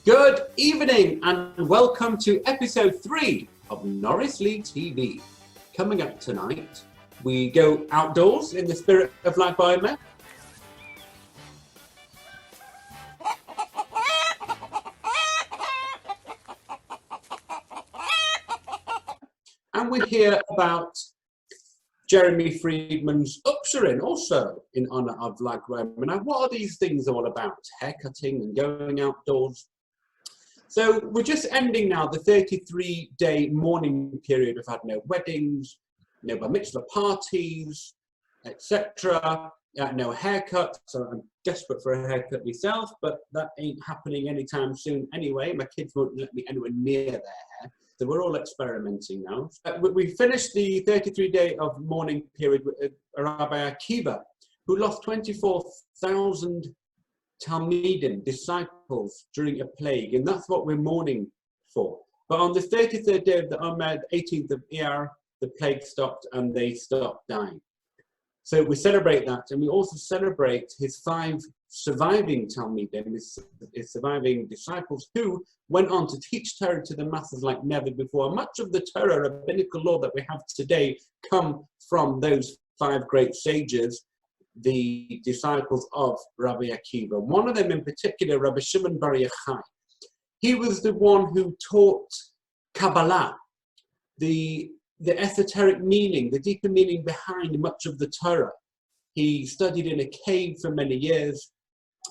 Good evening and welcome to episode 3 of Norrice Lea TV. Coming up tonight, we go outdoors in the spirit of Lag Wineman. And we hear about Jeremy Freedman's upsherin, also in honour of Lag Wineman. Now, what are these things all about? Haircutting and going outdoors. So we're just ending now the 33-day mourning period. We've had no weddings, no bar mitzvah parties, etc. No haircuts. So I'm desperate for a haircut myself, but that ain't happening anytime soon anyway. My kids won't let me anywhere near their hair. So we're all experimenting now. We finished the 33-day of mourning period with Rabbi Akiva, who lost 24,000 Talmidim, disciples, during a plague, and that's what we're mourning for. But on the 33rd day of the Omer, 18th of Iyar, the plague stopped and they stopped dying. So we celebrate that, and we also celebrate his 5 surviving Talmidim, his surviving disciples, who went on to teach Torah to the masses like never before. Much of the Torah, rabbinical law that we have today, come from those 5 great sages, the disciples of Rabbi Akiva. One of them in particular, Rabbi Shimon Bar Yochai. He was the one who taught Kabbalah, the esoteric meaning, the deeper meaning behind much of the Torah. He studied in a cave for many years,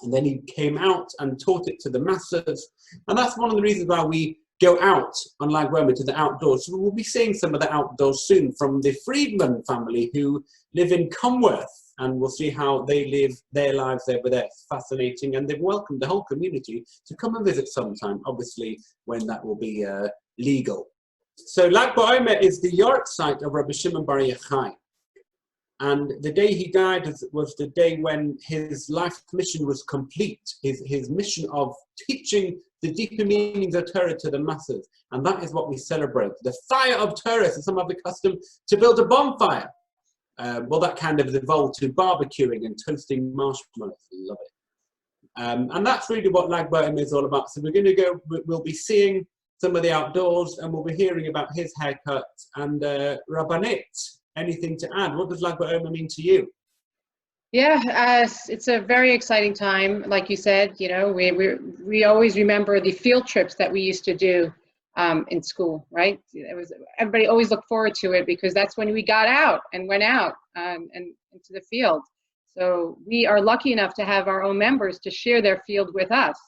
and then he came out and taught it to the masses. And that's one of the reasons why we go out on Lag Wineman to the outdoors. So we'll be seeing some of the outdoors soon from the Freedman family, who live in Comworth, and we'll see how they live their lives over there. It's fascinating, and they've welcomed the whole community to come and visit sometime, obviously when that will be legal. So Lag Ba'omer is the yard site of Rabbi Shimon Bar Yochai. And the day he died was the day when his life mission was complete, his mission of teaching the deeper meanings of Torah to the masses. And that is what we celebrate. The fire of Torah. So some have the custom to build a bonfire. Well, that kind of evolved to barbecuing and toasting marshmallows. Love it. And that's really what Lag Ba'omer is all about. So we're going to go, we'll be seeing some of the outdoors, and we'll be hearing about his haircut. And Rabbanit, anything to add? What does Lag Ba'omer mean to you? Yeah, it's a very exciting time. Like you said, you know, we always remember the field trips that we used to do in school, right? Everybody always looked forward to it because that's when we got out and went out and into the field. So we are lucky enough to have our own members to share their field with us.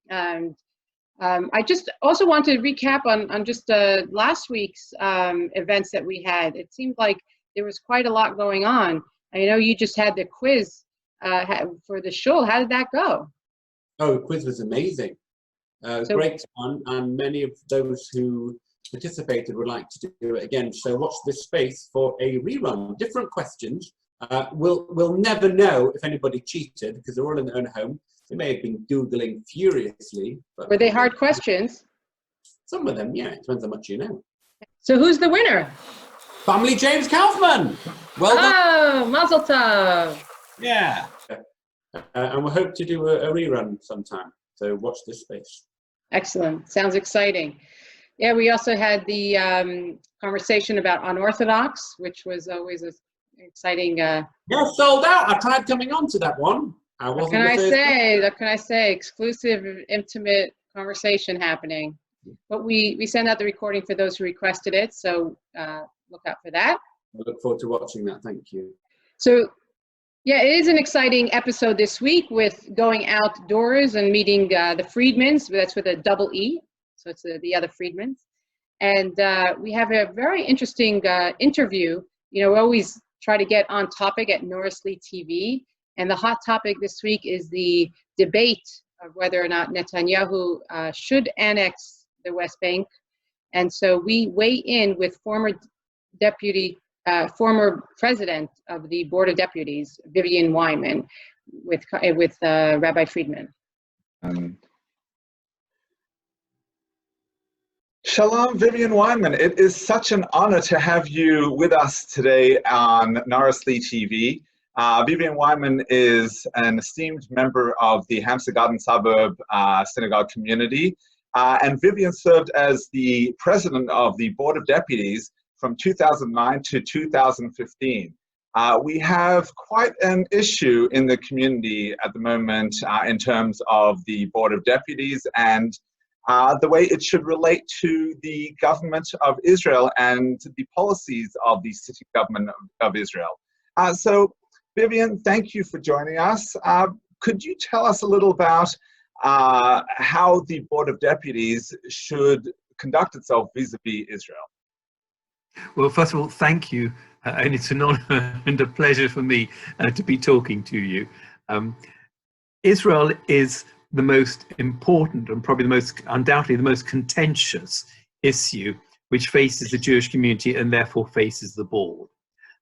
And I just also want to recap on just last week's events that we had. It seemed like there was quite a lot going on. I know you just had the quiz for the show. How did that go? Oh, the quiz was amazing. Great fun, and many of those who participated would like to do it again. So watch this space for a rerun. Different questions. We'll never know if anybody cheated because they're all in their own home. They may have been Googling furiously. But were they hard questions? Some of them, yeah. It depends how much you know. So who's the winner? Family James Kaufman. Well done. Oh, Mazel Tov. Yeah. And we hope to do a rerun sometime. So watch this space. Excellent. Sounds exciting. Yeah, we also had the conversation about unorthodox, which was always an exciting. Yeah, sold out. I tried coming on to that one. What can I say? Exclusive, intimate conversation happening. But we send out the recording for those who requested it, so look out for that. I look forward to watching that. Thank you. So, yeah, it is an exciting episode this week with going outdoors and meeting the Freedmans. That's with a double E, so it's the other Freedmans. And we have a very interesting interview. You know, we always try to get on topic at Norrice Lea TV. And the hot topic this week is the debate of whether or not Netanyahu should annex the West Bank. And so we weigh in with former president of the Board of Deputies, Vivian Wineman, with Rabbi Freedman. Shalom, Vivian Wineman. It is such an honor to have you with us today on Norrice Lea TV. Vivian Wineman is an esteemed member of the Hampstead Garden Suburb Synagogue community. And Vivian served as the president of the Board of Deputies from 2009 to 2015. We have quite an issue in the community at the moment in terms of the Board of Deputies and the way it should relate to the government of Israel and the policies of the city government of Israel. So, Vivian, thank you for joining us. Could you tell us a little about how the Board of Deputies should conduct itself vis-a-vis Israel? Well, first of all, thank you. And it's an honor and a pleasure for me to be talking to you. Israel is the most important and probably undoubtedly the most contentious issue which faces the Jewish community and therefore faces the board.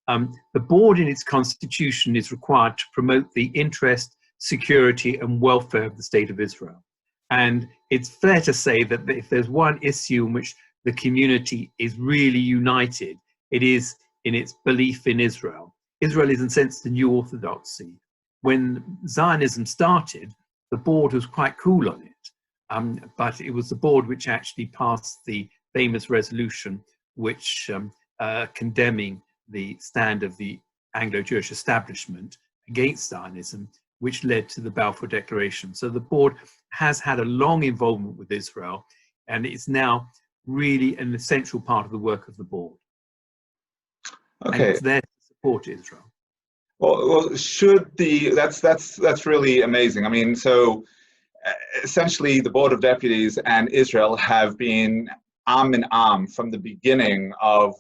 The board in its constitution is required to promote the interest, security and welfare of the state of Israel. And it's fair to say that if there's one issue in which the community is really united, it is in its belief in Israel. Israel is in a sense the new orthodoxy. When Zionism started, the board was quite cool on it, but it was the board which actually passed the famous resolution which condemning the stand of the Anglo-Jewish establishment against Zionism, which led to the Balfour Declaration. So the board has had a long involvement with Israel, and it's now really an essential part of the work of the board. Okay. And it's there to support Israel. Well, that's really amazing. I mean, so essentially the Board of Deputies and Israel have been arm in arm from the beginning of,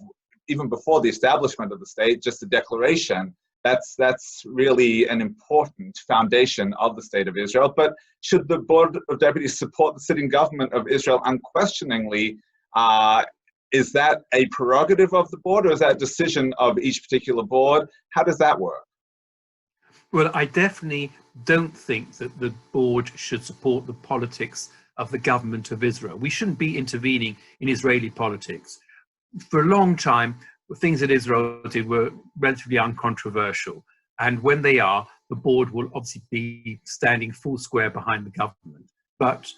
even before the establishment of the state, just the declaration. That's really an important foundation of the state of Israel. But should the Board of Deputies support the sitting government of Israel? Unquestioningly, is that a prerogative of the board, or is that a decision of each particular board? How does that work? Well, I definitely don't think that the board should support the politics of the government of Israel. We shouldn't be intervening in Israeli politics. For a long time, things that Israel did were relatively uncontroversial. And when they are, the board will obviously be standing full square behind the government. But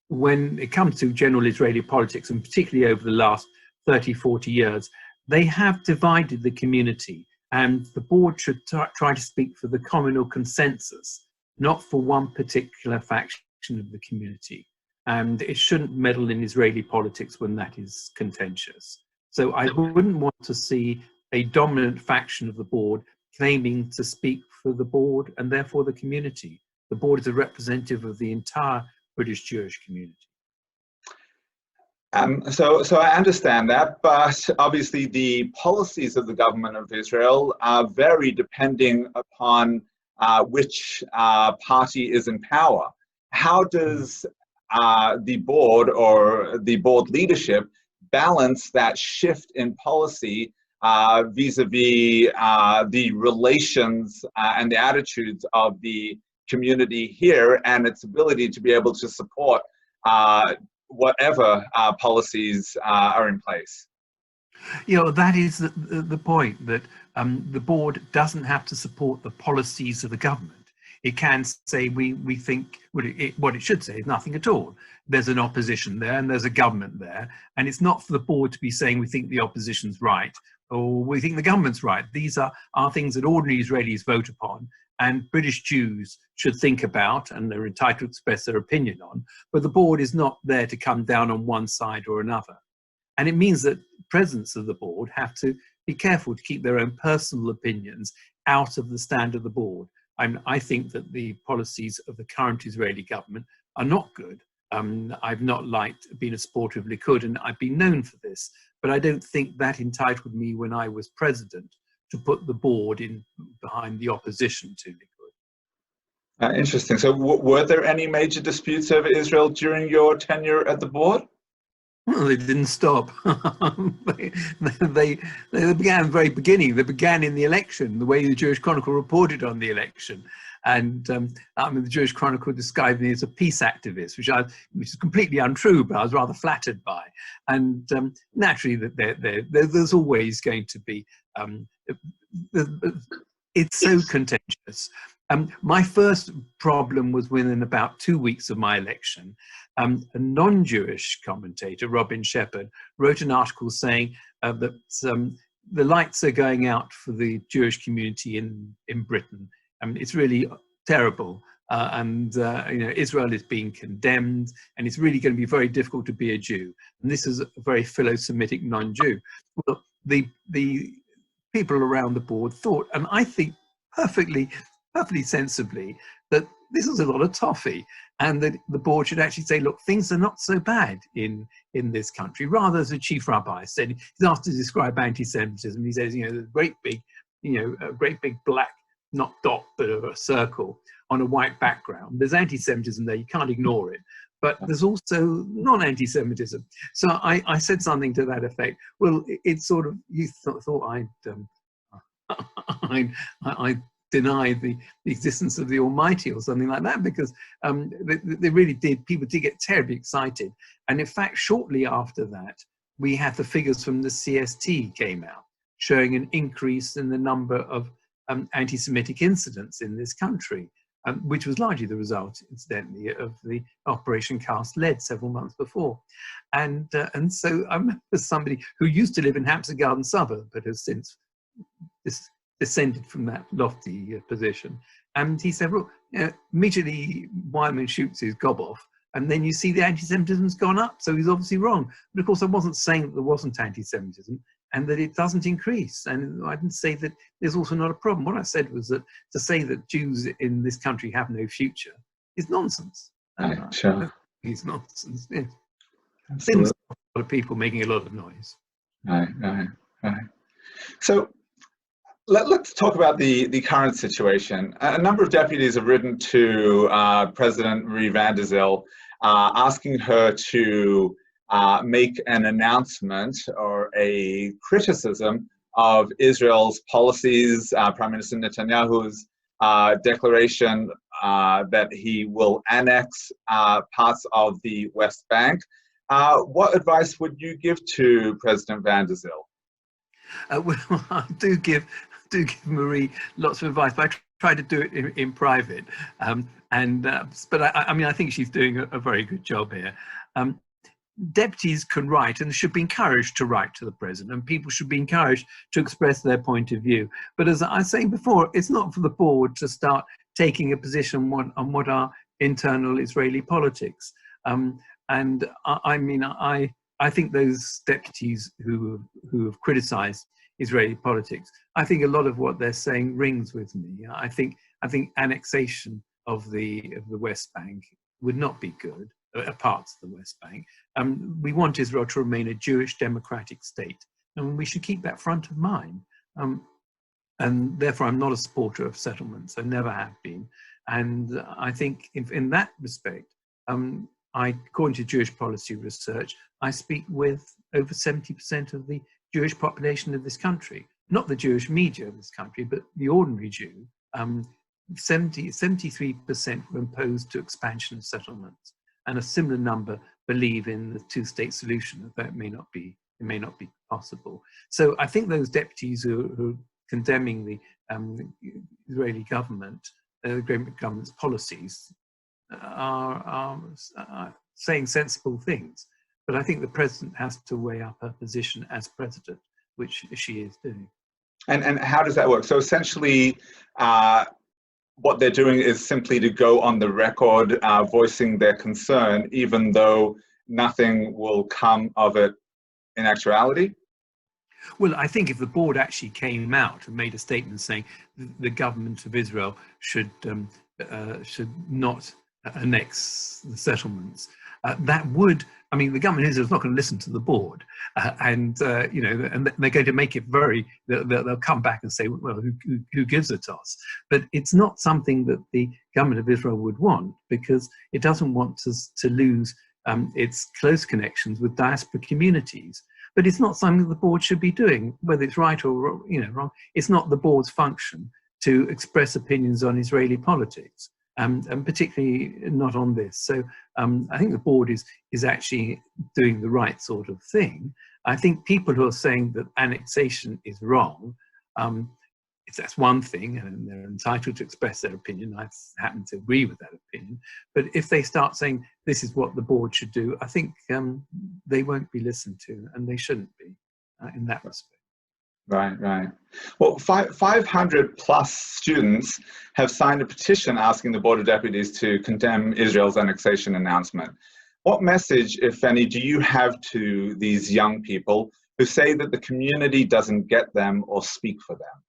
when it comes to general Israeli politics, and particularly over the last 30, 40 years, they have divided the community. And the board should try to speak for the communal consensus, not for one particular faction of the community. And it shouldn't meddle in Israeli politics when that is contentious. So I wouldn't want to see a dominant faction of the board claiming to speak for the board and therefore the community. The board is a representative of the entire British Jewish community. So I understand that, but obviously the policies of the government of Israel vary depending upon which party is in power. How does the board or the board leadership balance that shift in policy vis-a-vis the relations and the attitudes of the community here and its ability to be able to support whatever policies are in place? You know, that is the point, that the board doesn't have to support the policies of the government. It can say we think, what it should say is nothing at all. There's an opposition there and there's a government there, and it's not for the board to be saying we think the opposition's right or we think the government's right. These are things that ordinary Israelis vote upon and British Jews should think about, and they're entitled to express their opinion on, but the board is not there to come down on one side or another. And it means that presidents of the board have to be careful to keep their own personal opinions out of the stand of the board. I think that the policies of the current Israeli government are not good. I've not been a supporter of Likud, and I've been known for this, but I don't think that entitled me when I was president to put the board in behind the opposition to Likud. Interesting. So were there any major disputes over Israel during your tenure at the board? Well, they didn't stop. they began at the very beginning. They began in the election, the way the Jewish Chronicle reported on the election. And the Jewish Chronicle described me as a peace activist, which is completely untrue, but I was rather flattered by. And naturally, there's always going to be it's so contentious. My first problem was within about 2 weeks of my election. A non-Jewish commentator, Robin Shepherd, wrote an article saying that the lights are going out for the Jewish community in Britain. It's really terrible. Israel is being condemned, and it's really going to be very difficult to be a Jew. And this is a very philo-Semitic non-Jew. Well, the people around the board thought, and I think perfectly sensibly, that this is a lot of toffee, and that the board should actually say, look, things are not so bad in this country. Rather, as the chief rabbi said, he's asked to describe anti-Semitism. He says, the great big, a great big black, not dot, but a circle on a white background. There's anti-Semitism there, you can't ignore it. But there's also non-anti-Semitism. So I said something to that effect. Well, it's sort of, you thought I'd deny the existence of the Almighty or something like that, because they really did, people did get terribly excited. And in fact, shortly after that, we had the figures from the CST came out, showing an increase in the number of anti-Semitic incidents in this country, which was largely the result, incidentally, of the Operation Cast Lead several months before. And so I remember somebody who used to live in Hampstead Garden Suburb, but has since descended from that lofty position. And he said, well, immediately Wineman shoots his gob off, and then you see the anti-Semitism's gone up, so he's obviously wrong. But of course, I wasn't saying that there wasn't anti-Semitism and that it doesn't increase. And I didn't say that there's also not a problem. What I said was that to say that Jews in this country have no future is nonsense. Sure. It's nonsense. Yeah. Absolutely. A lot of people making a lot of noise. Right. So let's talk about the current situation. A number of deputies have written to President Marie van der Zyl asking her to make an announcement or a criticism of Israel's policies, Prime Minister Netanyahu's declaration that he will annex parts of the West Bank. What advice would you give to President van der Zyl? Well, I do give Marie lots of advice, but I try to do it in private. But I think she's doing a very good job here. Deputies can write and should be encouraged to write to the president, and people should be encouraged to express their point of view. But as I was saying before, it's not for the board to start taking a position on what are internal Israeli politics. I think those deputies who have criticised Israeli politics, I think a lot of what they're saying rings with me. I think annexation of the West Bank would not be good, parts of the West Bank. We want Israel to remain a Jewish democratic state, and we should keep that front of mind. And therefore, I'm not a supporter of settlements. I never have been. And I think in that respect, according to Jewish policy research, I speak with over 70% of the Jewish population of this country, not the Jewish media of this country, but the ordinary Jew. 73% were opposed to expansion of settlements, and a similar number believe in the two-state solution. That may not be possible. So I think those deputies who are condemning the Israeli government, the government's policies, are saying sensible things. But I think the president has to weigh up her position as president, which she is doing. And how does that work? So essentially, what they're doing is simply to go on the record, voicing their concern, even though nothing will come of it in actuality? Well, I think if the board actually came out and made a statement saying the government of Israel should not annex the settlements, that would, I mean, the government of Israel is not going to listen to the board, and they're going to make it they'll come back and say, well, who gives a toss? But it's not something that the government of Israel would want, because it doesn't want to lose its close connections with diaspora communities. But it's not something the board should be doing, whether it's right or wrong. It's not the board's function to express opinions on Israeli politics. And particularly not on this. So I think the board is actually doing the right sort of thing. I think people who are saying that annexation is wrong, that's one thing, and they're entitled to express their opinion. I happen to agree with that opinion. But if they start saying this is what the board should do, I think they won't be listened to, and they shouldn't be in that respect. Right, right. Well, 500 plus students have signed a petition asking the Board of Deputies to condemn Israel's annexation announcement. What message, if any, do you have to these young people who say that the community doesn't get them or speak for them?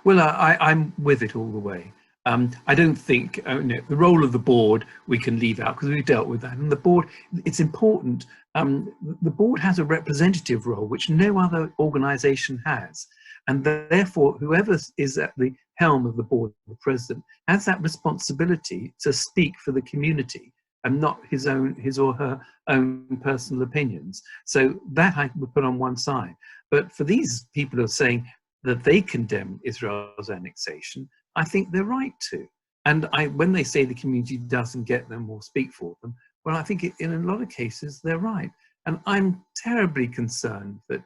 Well, I'm with it all the way. I don't think the role of the board we can leave out because we've dealt with that. And the board, it's important. The board has a representative role which no other organisation has, and therefore whoever is at the helm of the board, the president, has that responsibility to speak for the community and not his or her own personal opinions. So that I would put on one side. But for these people who are saying that they condemn Israel's annexation, I think they're right to. And when they say the community doesn't get them or speak for them, well, I think in a lot of cases they're right. And I'm terribly concerned that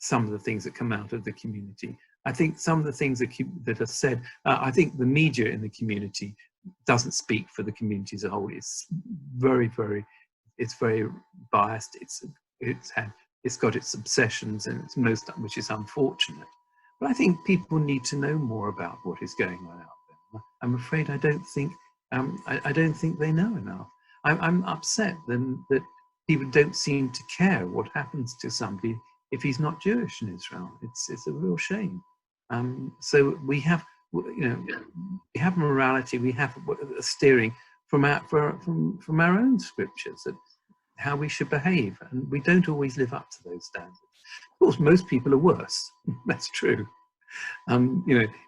some of the things that come out of the community, I think some of the things that are said, I think the media in the community doesn't speak for the community as a whole. It's very biased. It's got its obsessions and which is unfortunate. But I think people need to know more about what is going on out there. I'm afraid I don't think they know enough. I'm upset that people don't seem to care what happens to somebody if he's not Jewish in Israel. It's a real shame. So we have, we have morality. We have a steering from our own scriptures that how we should behave, and we don't always live up to those standards. Of course, most people are worse. That's true.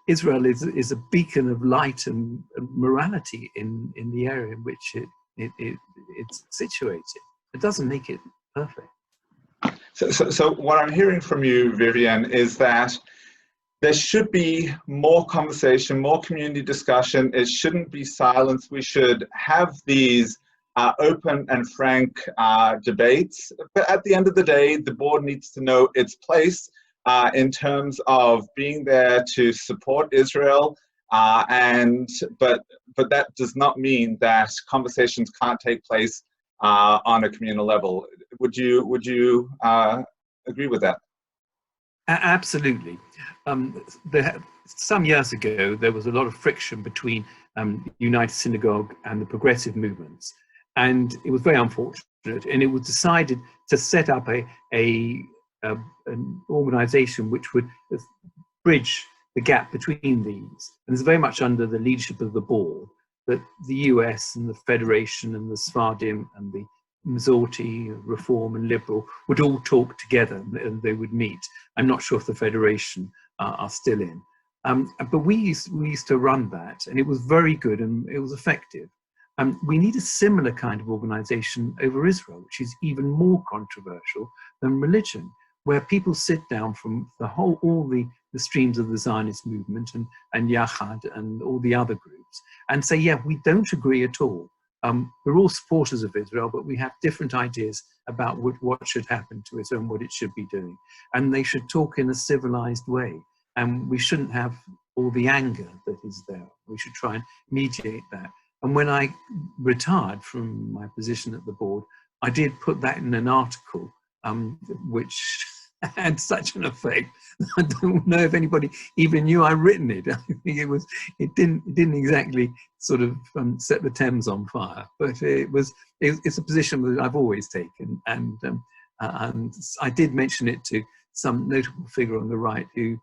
Israel is a beacon of light and morality in the area in which it's situated. It doesn't make it perfect. So what I'm hearing from you, Vivian, is that there should be more conversation, more community discussion. It shouldn't be silence. We should have these open and frank debates. But at the end of the day, the board needs to know its place in terms of being there to support Israel. But that does not mean that conversations can't take place on a communal level. Would you agree with that? Absolutely. Some years ago, there was a lot of friction between United Synagogue and the progressive movements, and it was very unfortunate. And it was decided to set up an organisation which would bridge the gap between these. And it's very much under the leadership of the board that the US and the Federation and the Sephardim and the Mizorti, Reform and Liberal would all talk together and they would meet. I'm not sure if the Federation are still in. But we used to run that, and it was very good and it was effective. We need a similar kind of organisation over Israel, which is even more controversial than religion, where people sit down from all the streams of the Zionist movement and Yachad and all the other groups and say, yeah, we don't agree at all. We're all supporters of Israel, but we have different ideas about what should happen to Israel and what it should be doing. And they should talk in a civilized way. And we shouldn't have all the anger that is there. We should try and mediate that. And when I retired from my position at the board, I did put that in an article, which had such an effect. I don't know if anybody even knew I'd written it. I think it didn't exactly sort of set the Thames on fire, but it's a position that I've always taken, and I did mention it to some notable figure on the right who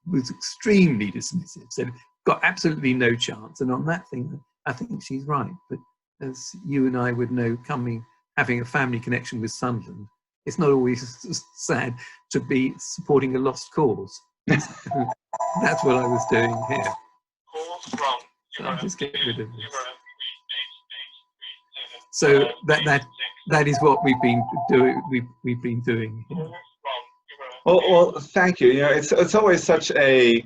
was extremely dismissive, said got absolutely no chance, and on that thing I think she's right. But as you and I would know, having a family connection with Sunderland, it's not always sad to be supporting a lost cause. That's what I was doing here. So I'll just get rid of this. So that is what we've been doing. We've been doing here. Well, thank you. It's always such a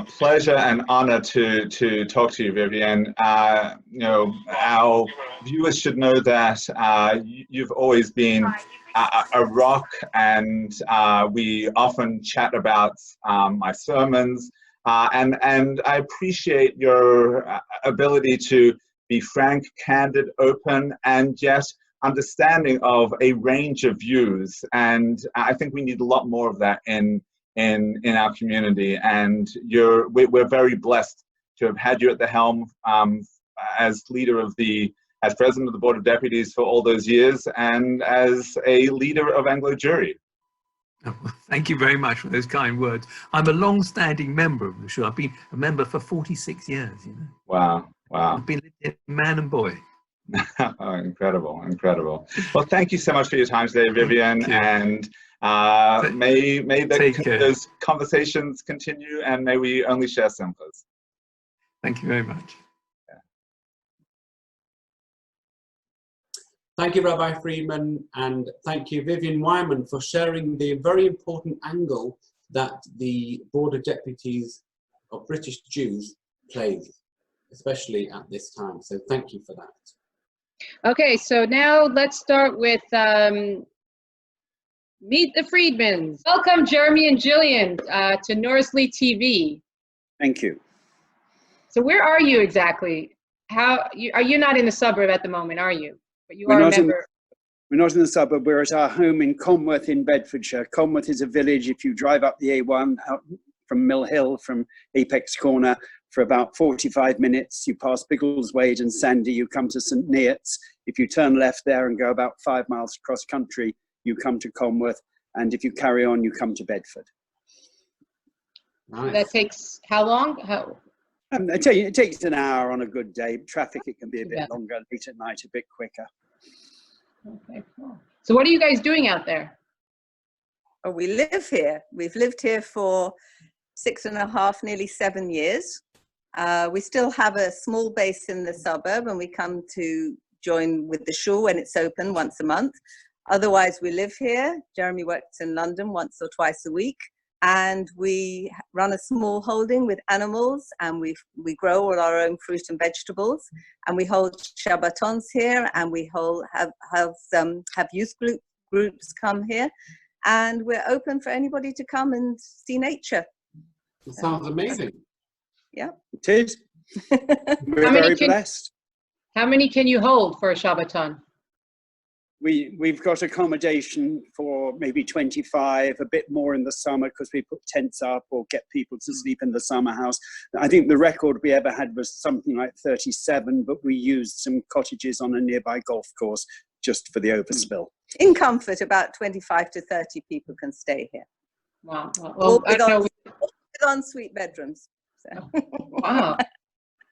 pleasure and honor to talk to you, Vivian. Our viewers should know that you've always been a rock, and we often chat about my sermons. And I appreciate your ability to be frank, candid, open, and yet understanding of a range of views. And I think we need a lot more of that in our community. And we're very blessed to have had you at the helm as leader of as president of the Board of Deputies for all those years, and as a leader of Anglo Jury. Oh, thank you very much for those kind words. I'm a long-standing member of the show. I've been a member for 46 years. You know. Wow, wow. I've been man and boy. Oh, incredible, incredible. Well, thank you so much for your time today, Vivian, and may those conversations continue, and may we only share samples. Thank you very much. Thank you, Rabbi Freedman, and thank you, Vivian Wineman, for sharing the very important angle that the Board of Deputies of British Jews plays, especially at this time. So thank you for that. Okay, so now let's start with Meet the Freedmans. Welcome, Jeremy and Gillian, to Norrice Lea TV. Thank you. So where are you exactly? Are you not in the suburb at the moment, are you? But you are a member. We're not in the suburb. We're at our home in Conworth in Bedfordshire. Conworth is a village. If you drive up the A1 out from Mill Hill, from Apex Corner, for about 45 minutes, you pass Biggleswade and Sandy, you come to St Neots. If you turn left there and go about 5 miles across country, you come to Conworth. And if you carry on, you come to Bedford. Nice. That takes how long? I tell you, it takes an hour on a good day. Traffic, it can be a bit longer. Late at night, a bit quicker. Okay, cool. So what are you guys doing out there? Oh, we live here. We've lived here for 6.5, nearly 7 years. We still have a small base in the suburb, and we come to join with the shul when it's open once a month. Otherwise, we live here. Jeremy works in London once or twice a week. And we run a small holding with animals, and we grow all our own fruit and vegetables, and we hold Shabbatons here, and we have youth groups come here, and we're open for anybody to come and see nature. It sounds amazing. Yeah, it is. We're very blessed. How many can you hold for a Shabbaton? We've got accommodation for maybe 25, a bit more in the summer because we put tents up or get people to sleep in the summer house. I think the record we ever had was something like 37, but we used some cottages on a nearby golf course just for the overspill. In comfort, about 25 to 30 people can stay here. Wow. All with ensuite bedrooms. So. Wow.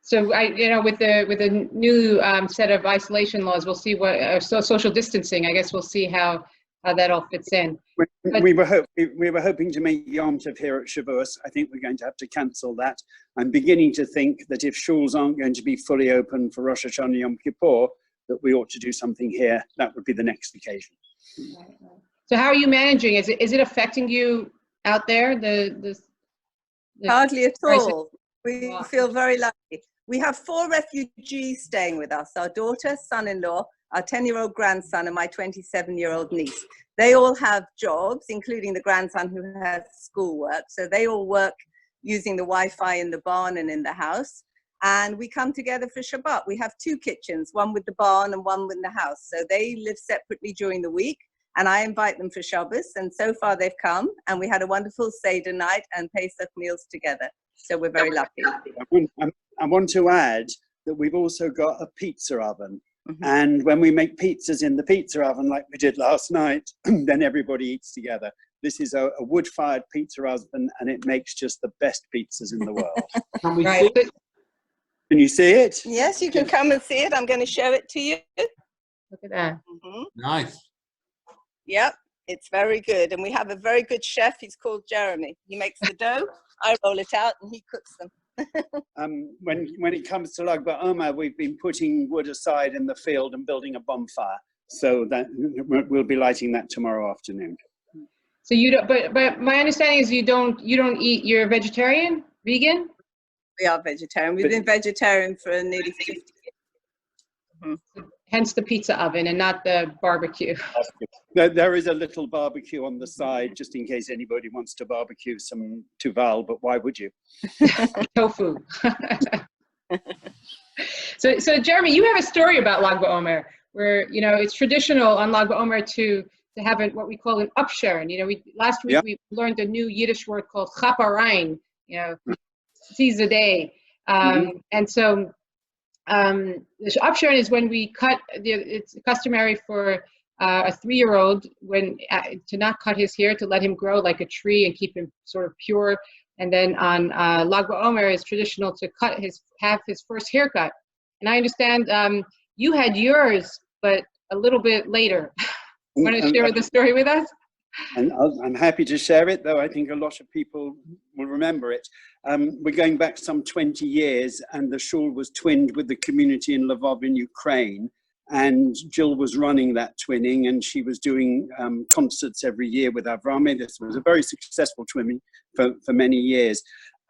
So with the new set of isolation laws, we'll see what social distancing. I guess we'll see how that all fits in. We were hoping to make Yom Tov here at Shavuos. I think we're going to have to cancel that. I'm beginning to think that if shuls aren't going to be fully open for Rosh Hashanah Yom Kippur, that we ought to do something here. That would be the next occasion. So how are you managing? Is it affecting you out there? The Hardly at all. We feel very lucky. We have 4 refugees staying with us, our daughter, son-in-law, our 10-year-old grandson, and my 27-year-old niece. They all have jobs, including the grandson who has schoolwork. So they all work using the Wi-Fi in the barn and in the house. And we come together for Shabbat. We have 2 kitchens, one with the barn and one with the house. So they live separately during the week, and I invite them for Shabbos. And so far they've come, and we had a wonderful Seder night and Pesach meals together. So we're very lucky. I want to add that we've also got a pizza oven. And when we make pizzas in the pizza oven, like we did last night, then everybody eats together. This is a wood-fired pizza oven, and it makes just the best pizzas in the world. Can we see it? Can you see it? Yes, you can come and see it. I'm going to show it to you. Look at that. Nice. Yep, it's very good. And we have a very good chef. He's called Jeremy. He makes the dough, I roll it out, and he cooks them. When it comes to Lag BaOmer, we've been putting wood aside in the field and building a bonfire. So that we'll be lighting that tomorrow afternoon. So you don't, but my understanding is you don't eat. You're vegetarian, vegan. We are vegetarian. We've been vegetarian for nearly 50 years. hence the pizza oven and not the barbecue. There is a little barbecue on the side, just in case anybody wants to barbecue some tuval, but why would you? Tofu. So Jeremy, you have a story about Lag BaOmer, where, you know, it's traditional on Lag BaOmer to have what we call an upsharen. You know, last week we learned a new Yiddish word called chaparein, you know, seize the day. And so the upsharen is when we cut, it's customary for a 3-year-old to not cut his hair, to let him grow like a tree and keep him sort of pure. And then on Lag BaOmer, it's traditional to have his first haircut. And I understand you had yours, but a little bit later. Want to share the story with us? And I'm happy to share it, though I think a lot of people will remember it. We're going back some 20 years, and the shul was twinned with the community in Lvov in Ukraine. And Jill was running that twinning, and she was doing concerts every year with Avrami. This was a very successful twinning for many years.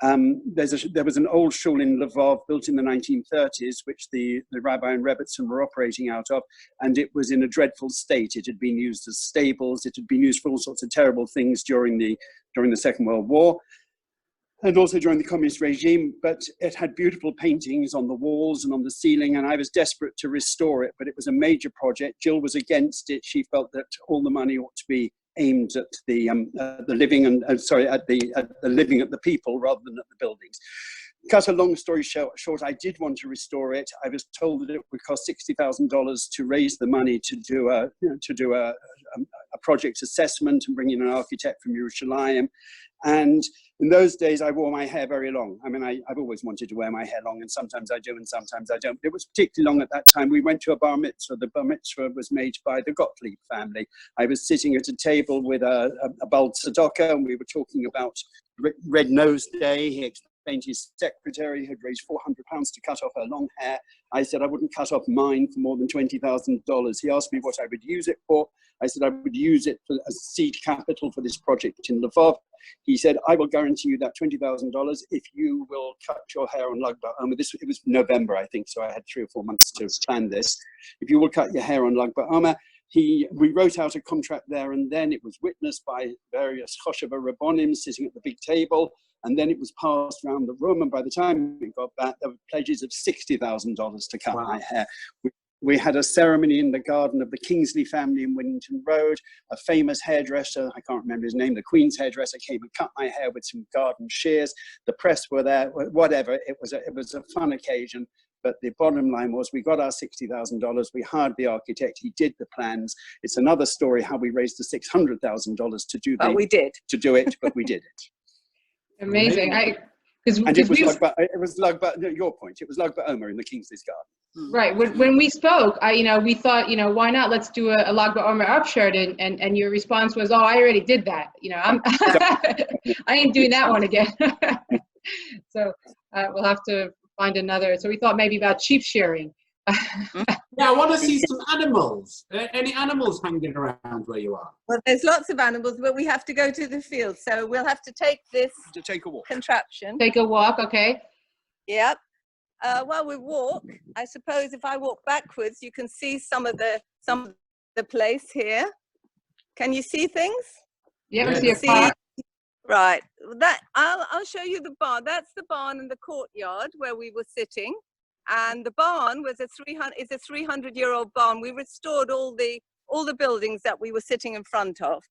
There was an old shul in Lvov built in the 1930s, which the rabbi and Rebbitzin were operating out of, and it was in a dreadful state. It had been used as stables. It had been used for all sorts of terrible things during the Second World War, and also during the communist regime. But it had beautiful paintings on the walls and on the ceiling, and I was desperate to restore it, but it was a major project. Jill was against it. She felt that all the money ought to be aimed at the living and at the living at the people rather than at the buildings. Cut a long story short, I did want to restore it. I was told that it would cost $60,000 to raise the money to do a project assessment and bring in an architect from Yerushalayim. And in those days, I wore my hair very long. I mean, I've always wanted to wear my hair long, and sometimes I do and sometimes I don't. It was particularly long at that time. We went to a bar mitzvah. The bar mitzvah was made by the Gottlieb family. I was sitting at a table with a Baal Tzedakah, and we were talking about Red Nose Day. He explained his secretary had raised £400 to cut off her long hair. I said I wouldn't cut off mine for more than $20,000. He asked me what I would use it for. I said I would use it as seed capital for this project in Lvov. He said, I will guarantee you that $20,000 if you will cut your hair on Lag BaOmer. It was November, I think, so I had 3 or 4 months to plan this. If you will cut your hair on Lag BaOmer, we wrote out a contract there, and then it was witnessed by various Choshev Rabbonim sitting at the big table, and then it was passed around the room, and by the time we got back, there were pledges of $60,000 to cut my hair. We had a ceremony in the garden of the Kingsley family in Winnington Road. A famous hairdresser, I can't remember his name, the Queen's hairdresser, came and cut my hair with some garden shears. The press were there, whatever. It was a fun occasion. But the bottom line was we got our $60,000. We hired the architect. He did the plans. It's another story how we raised the $600,000 to do we did. To do it, but we did it. Amazing. It was Lag BaOmer in the Kingsley's garden. Right. When we spoke, we thought, why not? Let's do a Lag BaOmer upshirt, and your response was, "Oh, I already did that. I ain't doing that one again." So we'll have to find another. So we thought maybe about sheep shearing. Yeah, I want to see some animals. Any animals hanging around where you are? Well, there's lots of animals, but we have to go to the field, so we'll have to take this contraption. Take a walk, okay? Yep. While we walk, I suppose if I walk backwards, you can see some of the place here. Can you see things? Yeah, we see a car. Right. I'll show you the barn. That's the barn in the courtyard where we were sitting, and the barn is a 300-year-old barn. We restored all the buildings that we were sitting in front of.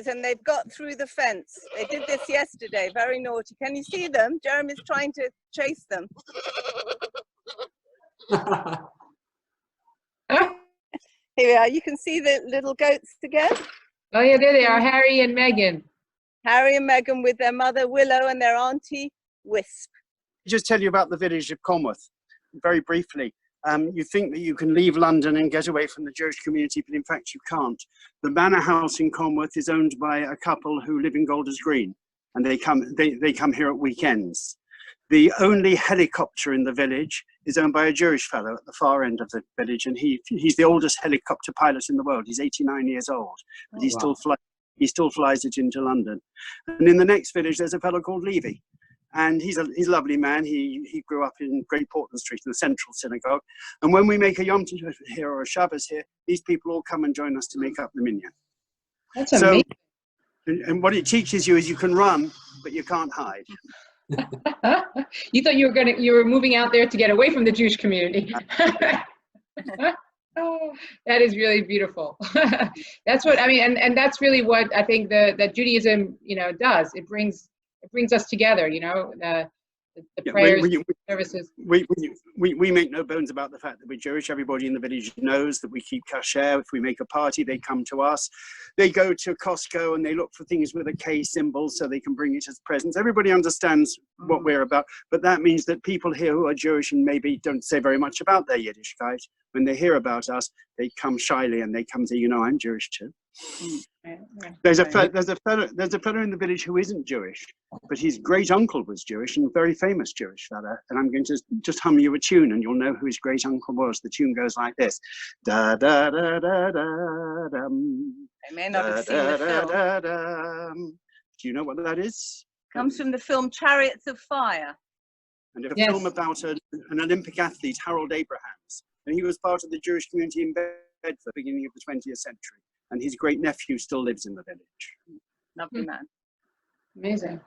And they've got through the fence. They did this yesterday. Very naughty. Can you see them? Jeremy's trying to chase them. Here we are. You can see the little goats again. Oh yeah, there they are, Harry and Meghan. Harry and Meghan with their mother Willow and their auntie Wisp. Just tell you about the village of Comworth, very briefly. You think that you can leave London and get away from the Jewish community, but in fact you can't. The manor house in Comworth is owned by a couple who live in Golders Green, and they come here at weekends. The only helicopter in the village is owned by a Jewish fellow at the far end of the village, and he's the oldest helicopter pilot in the world. He's 89 years old, but he still flies it into London. And in the next village, there's a fellow called Levy. And he's a lovely man. He grew up in Great Portland Street in the Central Synagogue. And when we make a Yom Tov here or a Shabbos here, these people all come and join us to make up the minyan. That's amazing. And what it teaches you is you can run, but you can't hide. You thought you were moving out there to get away from the Jewish community. That is really beautiful. That's what I mean, and that's really what I think that Judaism, does. It brings us together. The prayers, services. We make no bones about the fact that we're Jewish. Everybody in the village knows that we keep kasher. If we make a party, they come to us. They go to Costco and they look for things with a K symbol so they can bring it as presents. Everybody understands what we're about, but that means that people here who are Jewish and maybe don't say very much about their Yiddishkeit, when they hear about us, they come shyly and they come to, I'm Jewish too. There's a fellow in the village who isn't Jewish, but his great uncle was Jewish and a very famous Jewish fella. And I'm going to just hum you a tune, and you'll know who his great uncle was. The tune goes like this: da da da da da dum. I may not have seen the film. Do you know what that is? Comes from the film Chariots of Fire. And a film about an Olympic athlete, Harold Abrahams, and he was part of the Jewish community in Bedford, beginning of the 20th century. And his great nephew still lives in the village. Lovely man. Amazing.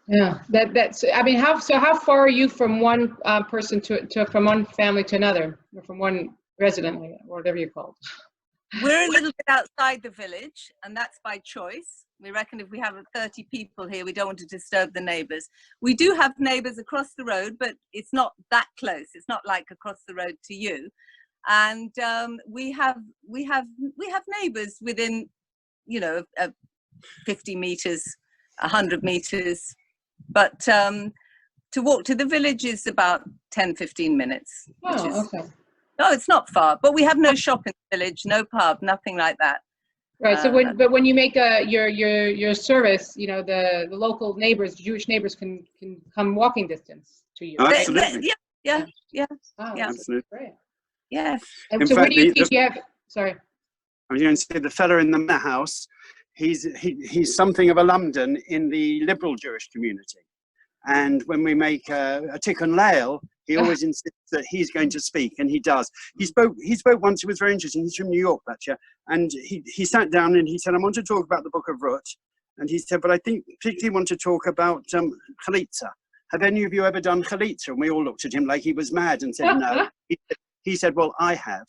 Yeah, that's. I mean, how far are you from one person from one family to another, or from one resident, or whatever you call it? We're a little bit outside the village, and that's by choice. We reckon if we have 30 people here, we don't want to disturb the neighbours. We do have neighbours across the road, but it's not that close. It's not like across the road to you. And we have neighbours within 50 meters, 100 meters, but to walk to the village is about 10-15 minutes. Okay. No, it's not far, but we have no shop in the village, no pub, nothing like that. Right. So when you make your service, the local neighbors, Jewish neighbors, can come walking distance to you. Right? Absolutely. Yeah. Wow, yeah. Absolutely. Great. Yes. And so, what do you teach? You have? Sorry. I was going to say the fella in the manor house. He's something of a London in the liberal Jewish community, and when we make a tikkun leil, he always insists that he's going to speak, and he does. He spoke once. It was very interesting. He's from New York, that year, and he sat down and he said, "I want to talk about the Book of Ruth," and he said, "But I think particularly want to talk about chalitza. Have any of you ever done chalitza?" And we all looked at him like he was mad and said, "No." He said, "Well, I have."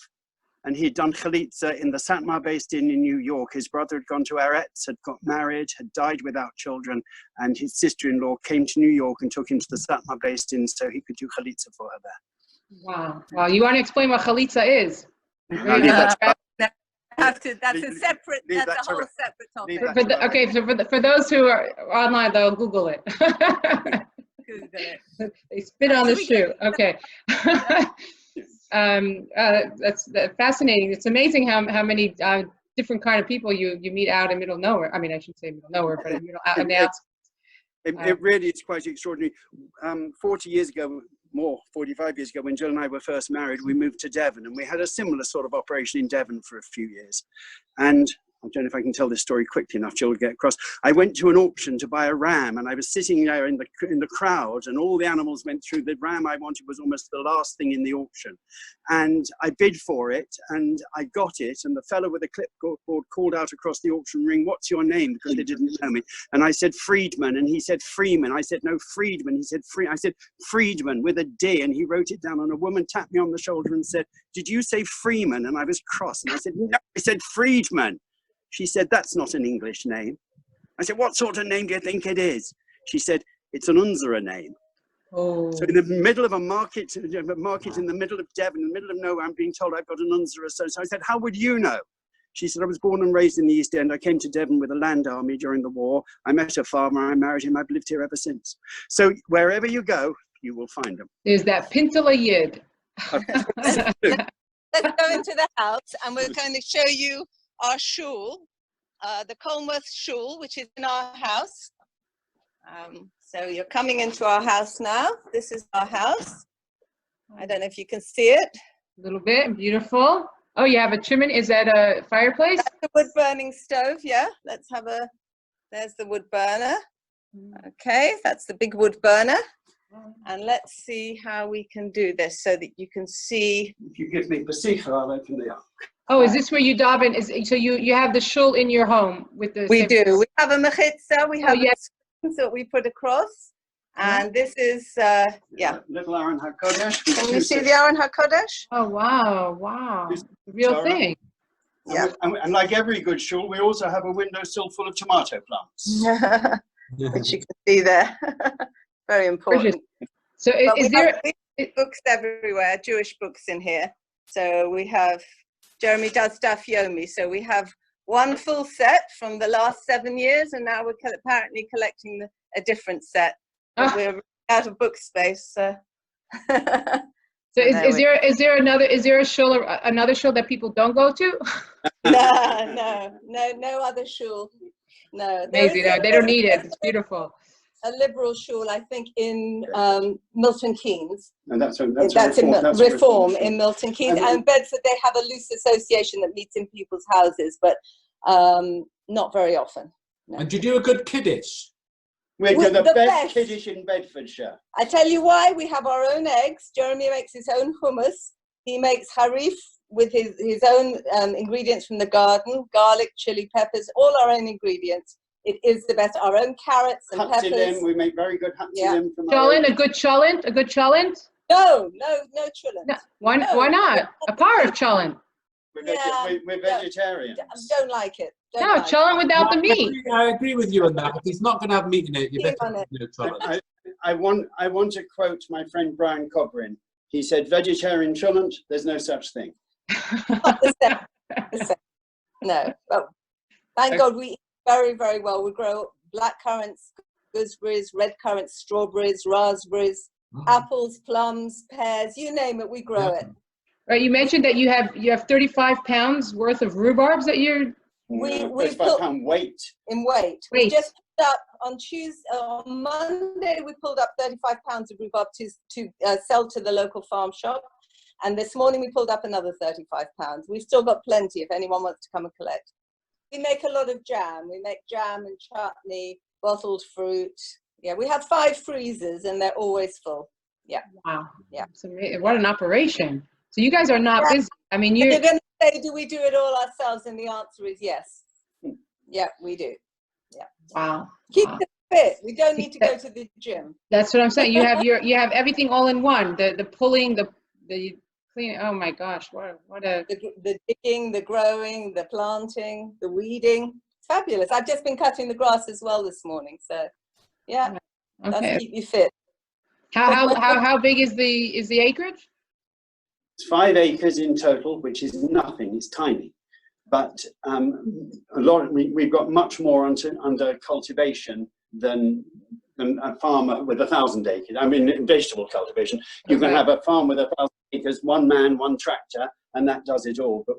And he'd done chalitza in the Satmar based in New York. His brother had gone to Eretz, had got married, had died without children, and his sister-in-law came to New York and took him to the Satmar based in so he could do chalitza for her there. Wow. You want to explain what chalitza is? That's a whole separate topic. So for those who are online, they'll Google it. Google it. They spit on the shoe. Okay. That's fascinating. It's amazing how many different kind of people you meet out in middle of nowhere. I mean, I shouldn't say middle of nowhere, but out in the outskirts. It really is quite extraordinary. 45 years ago, when Jill and I were first married, we moved to Devon, and we had a similar sort of operation in Devon for a few years. And I don't know if I can tell this story quickly enough, Jill, to get across. I went to an auction to buy a ram, and I was sitting there in the crowd, and all the animals went through. The ram I wanted was almost the last thing in the auction. And I bid for it, and I got it, and the fellow with the clipboard called out across the auction ring, "What's your name?" because they didn't know me. And I said, "Freedman," and he said, "Freeman." I said, "No, Freedman." He said, I said, "Freedman," with a D, and he wrote it down, and a woman tapped me on the shoulder and said, "Did you say Freeman?" And I was cross, and I said, "No, I said Freedman." She said, "That's not an English name." I said, "What sort of name do you think it is?" She said, "It's an Unzera name." Oh. So in the middle of a market in the middle of Devon, in the middle of nowhere, I'm being told I've got an Unzera. So I said, "How would you know?" She said, "I was born and raised in the East End. I came to Devon with the land army during the war. I met a farmer. I married him. I've lived here ever since." So wherever you go, you will find them. There's that Pintala Yid. Let's go into the house, and we're going to show you our shul, the Colmworth shul, which is in our house. So you're coming into our house now. This is our house. I don't know if you can see it. A little bit, beautiful. Oh, you have a chimney. Is that a fireplace? That's the wood burning stove, yeah. There's the wood burner. Okay, that's the big wood burner. And let's see how we can do this so that you can see. If you give me Pasicha, I'll open the up. Oh, is this where you daven? So you have the shul in your home with the. We do. We have a mechitza. We have yes. that we put across. And this is, Little Aaron HaKodesh. Can you see the Aaron HaKodesh? Oh, wow, wow. Real Torah. thing. Yeah. And like every good shul, we also have a windowsill full of tomato plants. Which you can see there. Very important. So is there books everywhere, Jewish books in here. So we have, Jeremy does Daf Yomi. So we have one full set from the last 7 years, and now we're apparently collecting a different set. But we're out of book space. So, so is there another shul that people don't go to? No other shul. No. Amazing. They don't need it. It's beautiful. A liberal shul, I think, in Milton Keynes. And that's in Reform in Milton Keynes. And Bedford, they have a loose association that meets in people's houses, but not very often. No. And do you do a good Kiddush? We do the best Kiddush in Bedfordshire. I tell you why. We have our own eggs. Jeremy makes his own hummus. He makes harif with his own ingredients from the garden, garlic, chili peppers, all our own ingredients. It is the best. Our own carrots and peppers. We make very good hatzilim. Yeah. Cholent, a good cholent? No cholent. No. Why not? A par of cholent. We're vegetarians. Don't like it. Cholent without the meat. I agree with you on that. If he's not going to have meat in it, you better do cholent. I want to quote my friend Brian Cobrin. He said, vegetarian cholent, there's no such thing. Not the same. No. But thank God we eat very, very well. We grow black currants, gooseberries, red currants, strawberries, raspberries, apples, plums, pears, you name it, we grow it. Right, you mentioned that you have 35 pounds worth of rhubarbs that you're... We 35 pound weight. In weight. We just pulled up on Monday, we pulled up 35 pounds of rhubarb to sell to the local farm shop. And this morning we pulled up another 35 pounds. We've still got plenty if anyone wants to come and collect. We make a lot of jam. We make jam and chutney, bottled fruit. Yeah, we have 5 freezers and they're always full. Yeah. Wow. Yeah. So what an operation. So you guys are not busy. I mean, you're going to say, do we do it all ourselves? And the answer is yes. Yeah, we do. Yeah. Wow. Keep it fit. We don't need to go to the gym. That's what I'm saying. You have everything all in one. The pulling, the cleaning. Oh my gosh, what a the digging, the growing, the planting, the weeding. It's fabulous. I've just been cutting the grass as well this morning. So yeah, that's keep you fit. How big is the acreage? It's 5 acres in total, which is nothing. It's tiny, but we've got much more under cultivation than a farmer with 1,000 acres. I mean, in vegetable cultivation, you can have a farm with 1,000 acres, one man, one tractor, and that does it all. But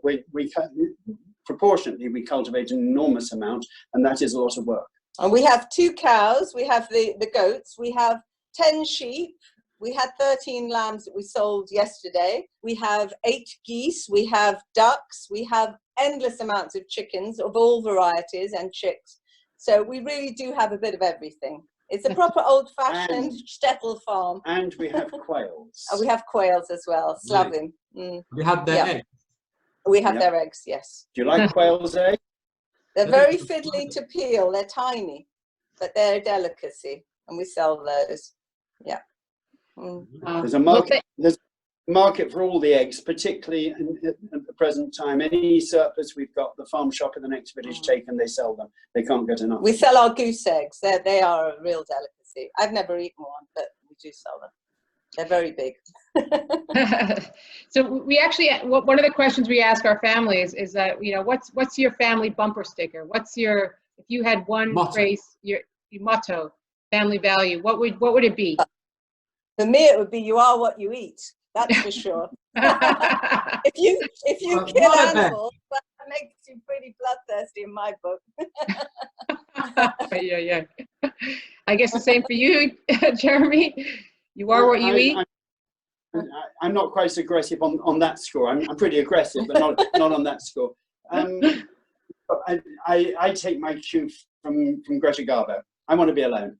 proportionately, we cultivate an enormous amount, and that is a lot of work. And we have 2 cows. We have the goats. We have 10 sheep. We had 13 lambs that we sold yesterday. We have 8 geese. We have ducks. We have endless amounts of chickens of all varieties and chicks. So we really do have a bit of everything. It's a proper old-fashioned shtetl farm. And we have quails. We have quails as well, slavim. We have their eggs. We have their eggs, yes. Do you like quails' eggs? They're very fiddly to peel. They're tiny, but they're a delicacy, and we sell those. Yeah. There's a market for all the eggs, particularly at the present time. Any surplus we've got, the farm shop in the next village take and they sell them. They can't get enough. We sell our goose eggs. They are a real delicacy. I've never eaten one, but we do sell them. They're very big. So we actually, one of the questions we ask our families is that, what's your family bumper sticker? What's your, if you had one phrase, your motto, family value, what would it be? For me, it would be, you are what you eat. That's for sure. If you kill animals, that makes you pretty bloodthirsty in my book. Yeah. I guess the same for you, Jeremy. You are what you eat. I'm not quite so aggressive on that score. I'm pretty aggressive, but not on that score. I take my cue from Greta Garbo. I want to be alone.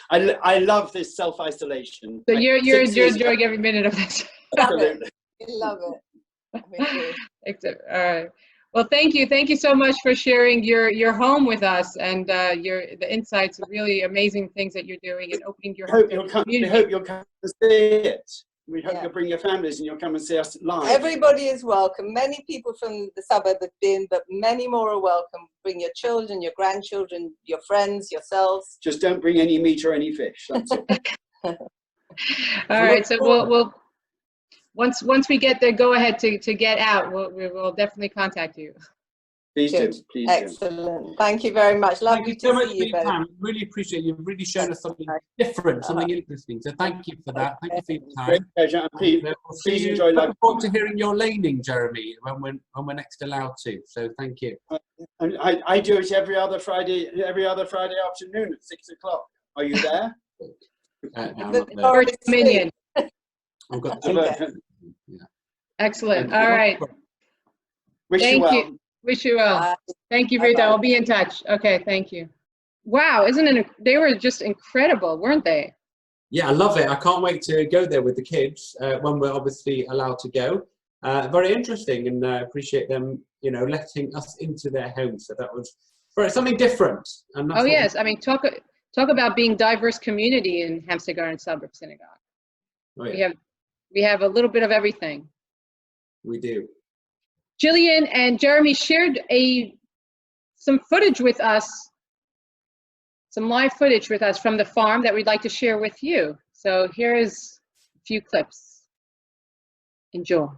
I love this self-isolation. So you're enjoying every minute of this. Absolutely. I love it. Me too. All right. Well, thank you so much for sharing your home with us and the insights, really amazing things that you're doing and opening your home to the community. We hope you'll come and see it. We hope you'll bring your families and you'll come and see us live. Everybody is welcome. Many people from the suburb have been, but many more are welcome. Bring your children, your grandchildren, your friends, yourselves. Just don't bring any meat or any fish. That's all. All right. So we'll once we get the go ahead to get out, we will definitely contact you. Please do. Please Excellent. Do. Thank you very much. Lovely to see you both. Really appreciate you. You've really shown us something different, something interesting. So thank you for that. Thank you for your time. Great pleasure. Please enjoy life. Look forward to hearing your laning, Jeremy, when we're next allowed to. So thank you. I do it every other Friday afternoon at 6 o'clock. Are you there? Or Dominion. I've got Excellent. All right. Wish you well. Thank you, Rita. I'll be in touch. Okay, thank you. Wow, they were just incredible, weren't they? Yeah, I love it. I can't wait to go there with the kids when we're obviously allowed to go. Very interesting, and I appreciate them, letting us into their home. So that was something different. And that's yes, I mean, talk about being diverse community in Hampstead Garden Suburb Synagogue. Oh, yeah. We have a little bit of everything. We do. Gillian and Jeremy shared some footage with us, some live footage with us from the farm that we'd like to share with you. So here's a few clips. Enjoy.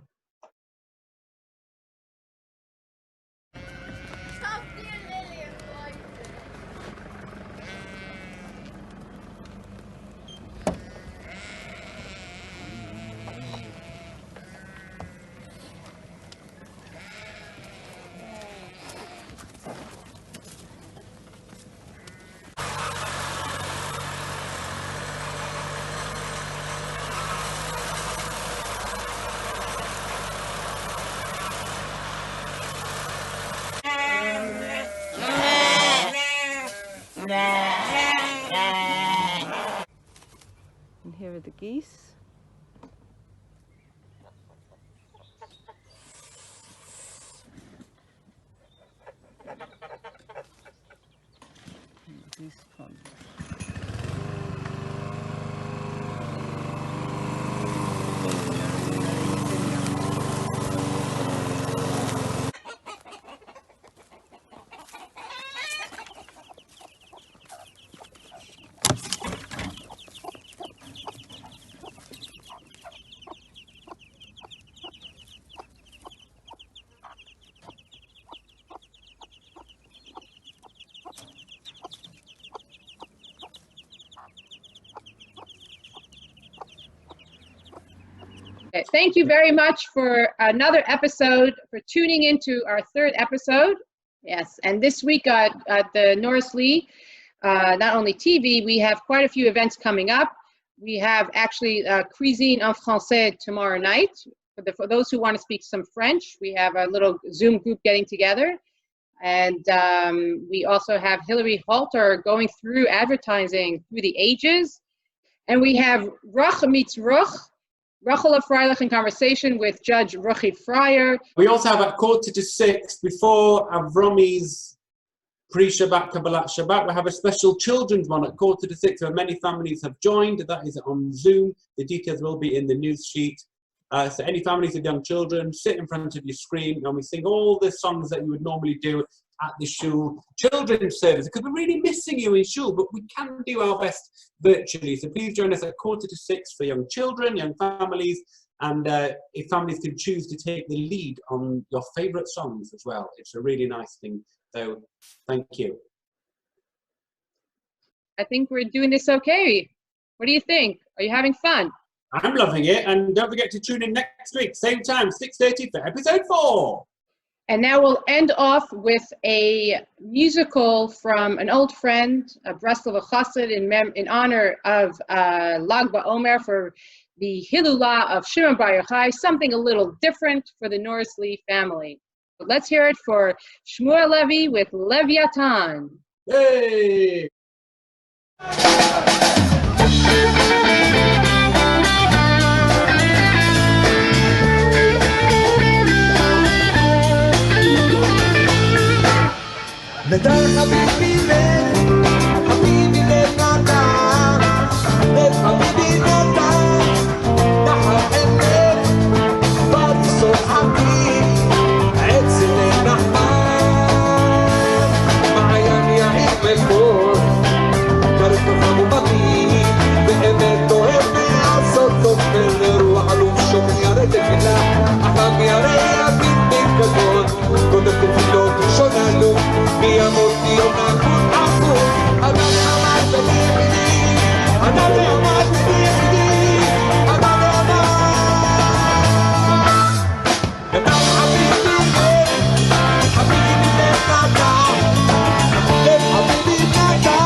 And here are the geese. Geese pond. Okay, thank you very much for another episode, for tuning into our third episode. Yes, and this week at the Norrice Lea, not only TV, we have quite a few events coming up. We have actually Cuisine en Français tomorrow night. For those who want to speak some French, we have a little Zoom group getting together. And we also have Hilary Halter going through advertising through the ages. And we have Ruch meets Ruch, Rachel Freilich in conversation with Judge Ruchi Fryer. We also have at 5:45, before Avromi's pre-Shabbat, Kabbalat Shabbat, we have a special children's one at 5:45 where many families have joined. That is on Zoom. The details will be in the news sheet. So any families with young children, sit in front of your screen and we sing all the songs that you would normally do at the shul children's service, because we're really missing you in shul, but we can do our best virtually. So please join us at 5:45 for young children, young families, and if families can choose to take the lead on your favorite songs as well. It's a really nice thing. So thank you. I think we're doing this okay. What do you think? Are you having fun? I'm loving it, and don't forget to tune in next week, same time, 6:30 for episode 4. And now we'll end off with a musical from an old friend, a Breslov Chassid, in honor of Lag BaOmer, for the Hilula of Shimon Bar Yochai, something a little different for the Norrice Lea family. But let's hear it for Shmuel Levy with Leviathan. Hey! ندار حبيبي ليه حبيبي ليه نادى ليه حبيبي نادى نحر الليل بعد صوت حبيب عز الليل نحمر معايا يا عيد ملموس كارت مفهوم بطيء بقيمته هبي عصوته من الروح علوم شوف يا ريت الفلاح أحلام يا ريت بيتك كتون كنت في لوك شونالو mi amor tío naku anale amate dividi anale amate dividi anale amate habibi habibi nada habibi nada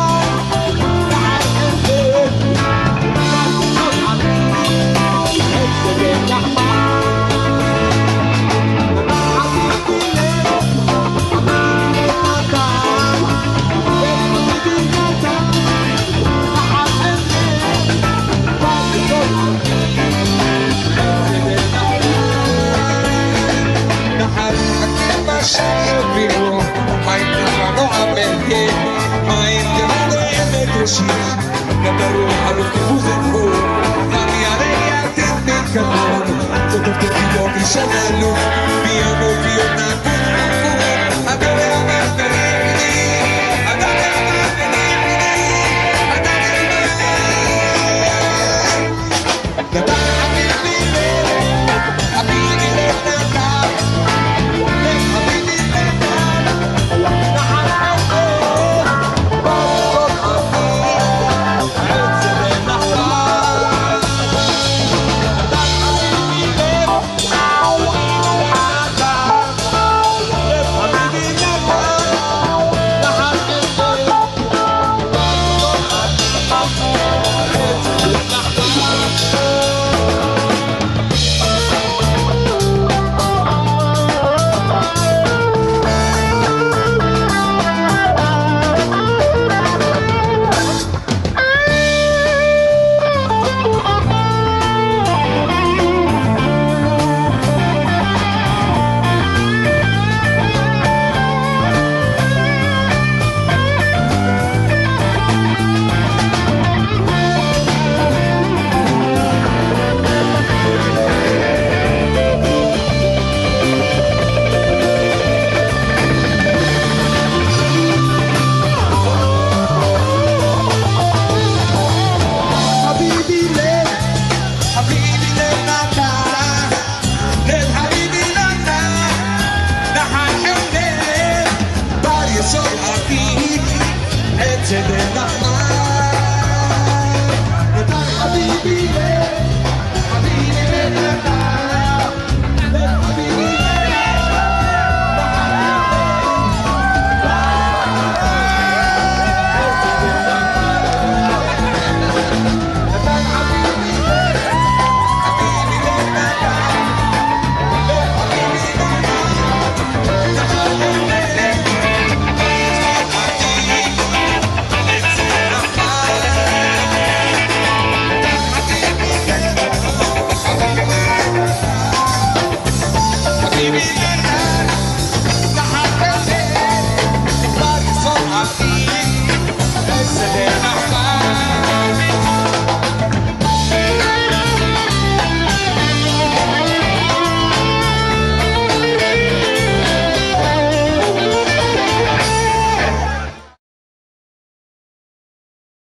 Habibi